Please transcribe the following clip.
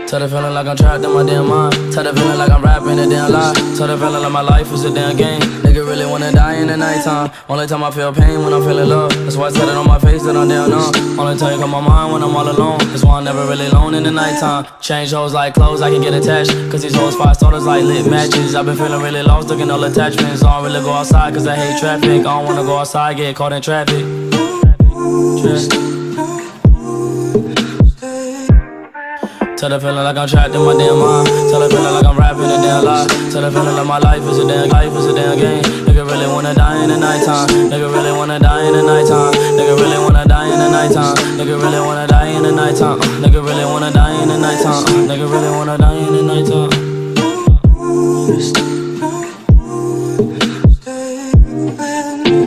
Tell the feeling like I'm trapped in my damn mind. Tell the feeling like I'm rapping a damn lie. Tell the feeling like my life is a damn game. Nigga really wanna die in the nighttime. Only time I feel pain when I'm feeling love. That's why I tell it on my face that I'm down numb. Only time you come my mind when I'm all alone. That's why I'm never really alone in the nighttime. Change hoes like clothes, I can get attached. Cause these hoes 5 starters like lit matches. I've been feeling really lost, looking all attachments. I don't really go outside cause I hate traffic. I don't wanna go outside, get caught in traffic. Tell the feeling like I'm trapped in my damn mind. Tell the feeling like I'm rapping a damn lie. Tell the feeling like my life is a damn game. Nigga really wanna die in the nighttime. Nigga really wanna die in the nighttime. Nigga really wanna die in the nighttime. Nigga really wanna die in the nighttime. Nigga really wanna die in the nighttime. Nigga really wanna die in the nighttime. Stay with me.